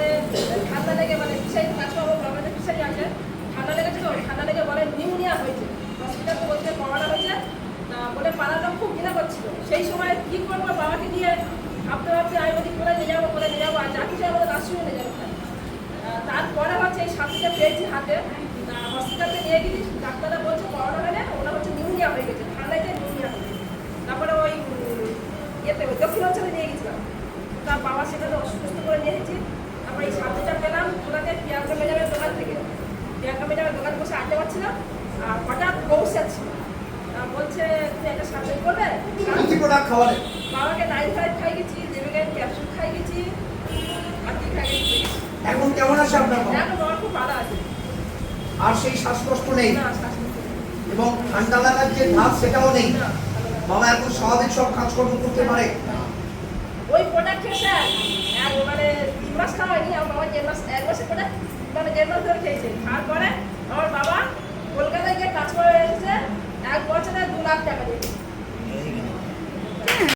মানে ঠান্ডা লেগে মানে ফিসারি কাজ করবো আমাদের ফিসারি আছে, ঠান্ডা লেগেছে তো ঠান্ডা লেগে বলে নিউমোনিয়া হয়েছে, হসপিটালে বলছে করোনা হয়েছে বলে পাড়ার লোক খুব ঘৃণা করছিল। সেই সময় কী করবো বাবাকে দিয়ে ভাবতে ভাবতে আমি বলি করে নিয়ে যাবো আর যা কিছু আমাদের নার্সিংহোমে নিয়ে যাবো। তারপরে হচ্ছে এই সাথীটা পেয়েছি হাতে, হসপিটালে নিয়ে গেছি, ডাক্তাররা বলছে করোনা হলে ওটা হচ্ছে নিউমোনিয়া হয়ে গেছে, ঠান্ডায় নিউমোনিয়া হয়ে গেছে। তারপরে ওই ইয়েতে দক্ষিণাঞ্চলে নিয়ে গেছিলাম, তার বাবা সেখানে অসুস্থ করে নিয়ে এসেছি। তারপরে এই সাথীটা পেলাম ওনাকে প্রিয়াঙ্কা ম্যাডামের দোকান থেকে, প্রিয়াঙ্কা ম্যাডামের দোকানে বসে আড্ডা পাচ্ছিলাম আর হঠাৎ বসে যাচ্ছিল, বলছে তুমি একটা সার্জারি করবে। বাবাকে 9-5 খাই গেছি, জেমিগাইন ক্যাপসুল খাই গেছি, আর কি খাই গেছি। এখন কেমন আছে আপনার বাবা? এখন বাবা খুব ভালো আছে, আর সেই শ্বাসকষ্ট নেই না শ্বাসকষ্ট নেই। এবং ঠান্ডা লাগার যে ধাপ সেটাও নেই। না, বাবা এখন স্বাভাবিক সব কাজকর্ম করতে পারে। ওই প্রোডাক্ট খেয়েছে মানে 3 মাস খাওয়া হয়নি, আমার বাবা 1 মাসের প্রোডাক্ট মানে 1.5 মাস ধরে খেয়েছে। তারপরে আমার বাবা কলকাতায়